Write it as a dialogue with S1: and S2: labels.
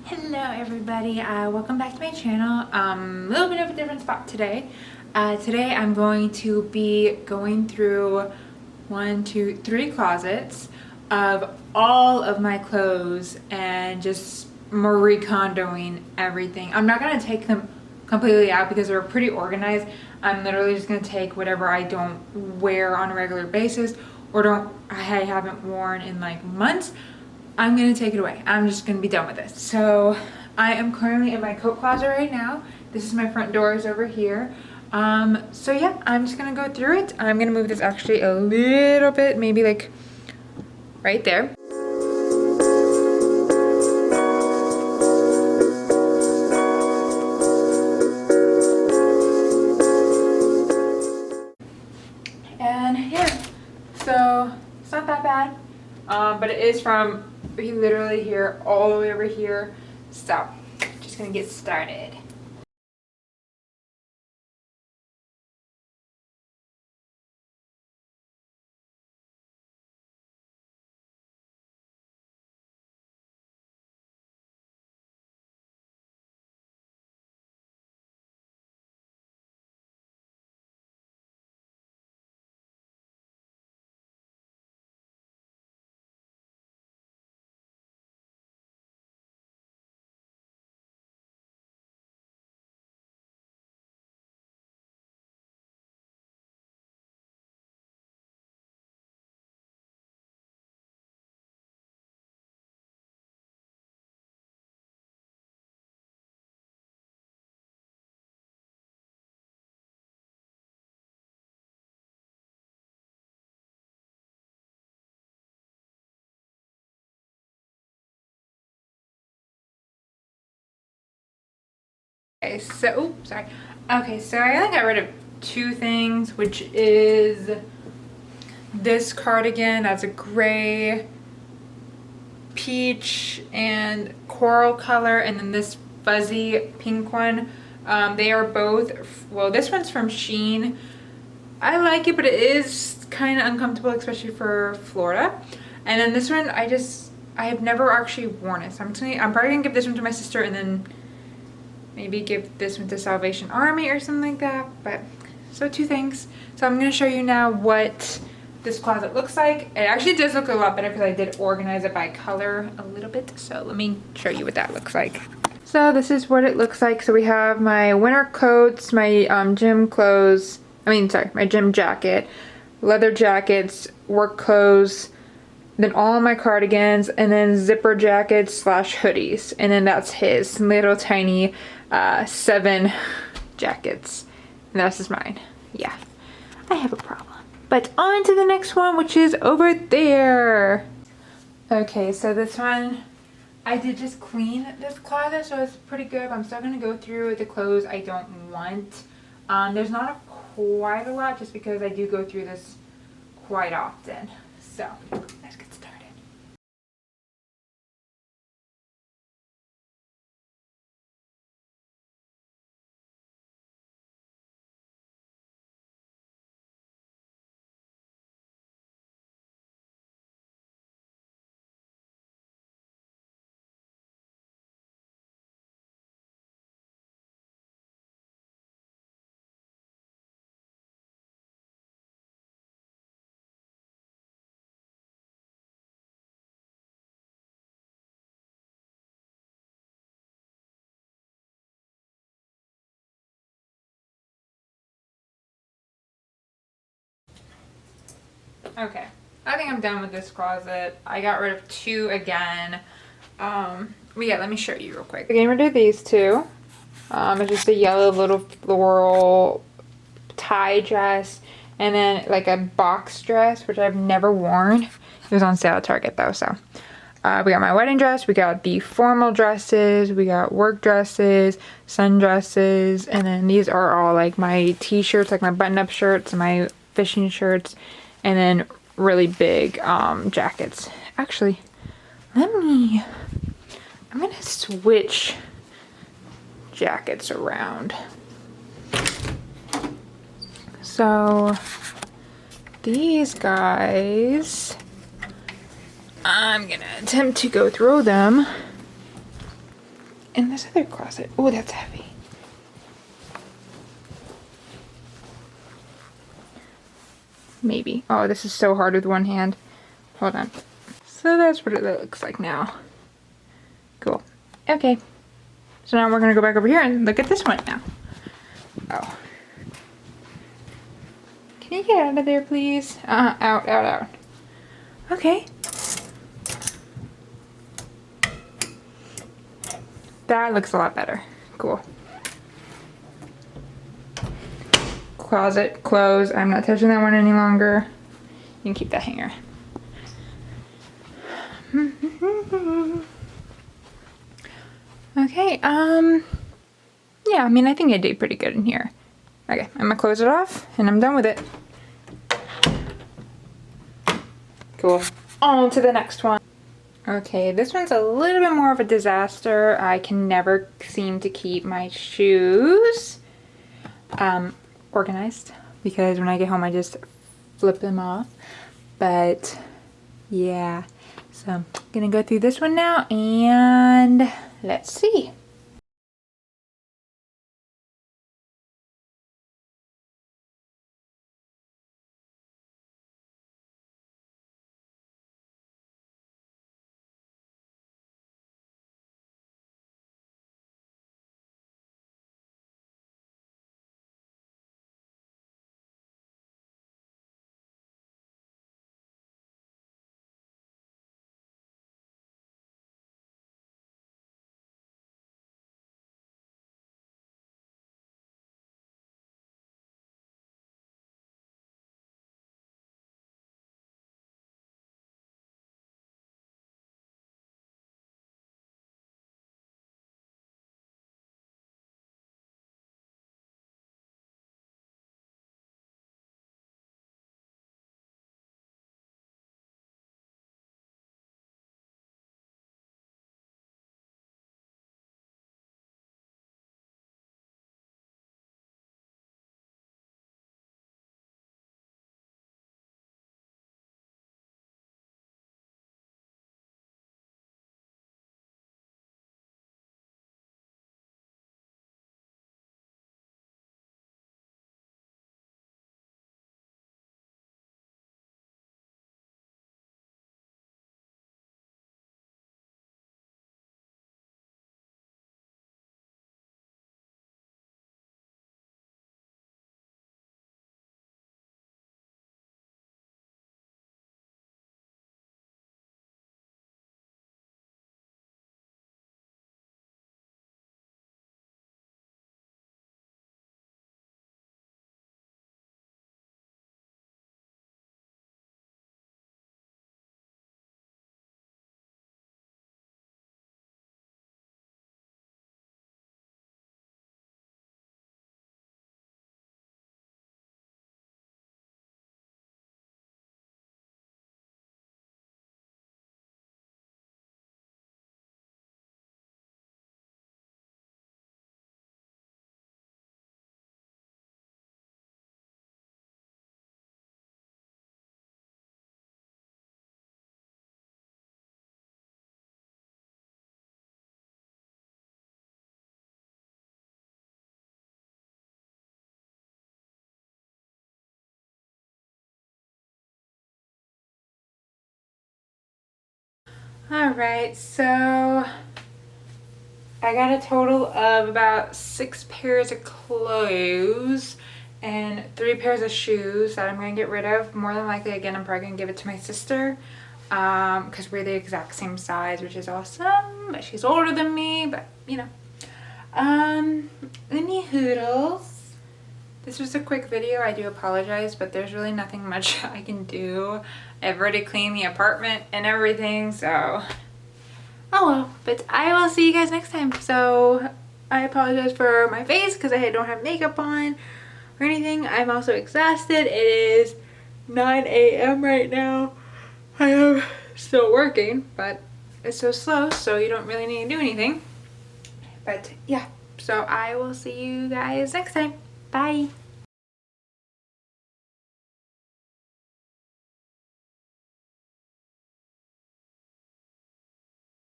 S1: Hello everybody, welcome back to my channel. A little bit of a different spot today. Today I'm going to be going through 3 closets of all of my clothes and just Marie Kondoing everything. I'm not going to take them completely out because they're pretty organized. I'm literally just going to take whatever I don't wear on a regular basis or I haven't worn in like months. I'm gonna take it away. I'm just gonna be done with this. So I am currently in my coat closet right now. This is my front doors over here. So yeah, I'm just gonna go through it. I'm gonna move this actually a little bit, maybe like right there. And yeah, so it's not that bad, but it is from literally here all the way over here. So just gonna get started. Okay, so oops, sorry. Okay, so I only got rid of 2 things, which is this cardigan that's a gray, peach, and coral color, and then this fuzzy pink one. They are both, well, this one's from Shein. I like it, but it is kind of uncomfortable, especially for Florida. And then this one, I have never actually worn it, so I'm probably gonna give this one to my sister and then maybe give this one to Salvation Army or something like that. But so 2 things. So I'm going to show you now what this closet looks like. It actually does look a lot better because I did organize it by color a little bit. So let me show you what that looks like. So this is what it looks like. So we have my winter coats, my gym clothes, my gym jacket, leather jackets, work clothes, then all my cardigans, and then zipper jackets / hoodies. And then that's his little tiny 7 jackets. And that's just mine. Yeah, I have a problem. But on to the next one, which is over there. Okay, so this one, I did just clean this closet, so it's pretty good. I'm still gonna go through the clothes I don't want. There's not quite a lot, just because I do go through this quite often. So let's get started. Okay, I think I'm done with this closet. I got rid of 2 again. But yeah, let me show you real quick. I'm getting rid of these 2. It's just a yellow little floral tie dress, and then like a box dress, which I've never worn. It was on sale at Target though, so. We got my wedding dress, we got the formal dresses, we got work dresses, sundresses, and then these are all like my t-shirts, like my button-up shirts, my fishing shirts, and then really big jackets. Actually, I'm gonna switch jackets around. So these guys, I'm gonna attempt to go through them. in this other closet. Oh, that's heavy. Maybe. Oh, this is so hard with one hand. Hold on. So that's what it looks like now. Cool. Okay. So now we're gonna go back over here and look at this one now. Oh. Can you get out of there, please? Out, out, out. Okay. That looks a lot better. Cool. Closet, clothes. I'm not touching that one any longer. You can keep that hanger. Okay, yeah, I mean, I think I did pretty good in here. Okay, I'm gonna close it off and I'm done with it. Cool. On to the next one. Okay, this one's a little bit more of a disaster. I can never seem to keep my shoes organized because when I get home I just flip them off. But yeah, so I'm gonna go through this one now and let's see. Alright, so I got a total of about 6 pairs of clothes and 3 pairs of shoes that I'm going to get rid of. More than likely, again, I'm probably going to give it to my sister because we're the exact same size, which is awesome. But she's older than me, but you know. Any hoodles. This was a quick video, I do apologize, but there's really nothing much I can do. I've already cleaned the apartment and everything, so oh well. But I will see you guys next time. So I apologize for my face because I don't have makeup on or anything. I'm also exhausted. It is 9 a.m. right now. I am still working, but it's so slow, so you don't really need to do anything. But yeah, so I will see you guys next time. Bye.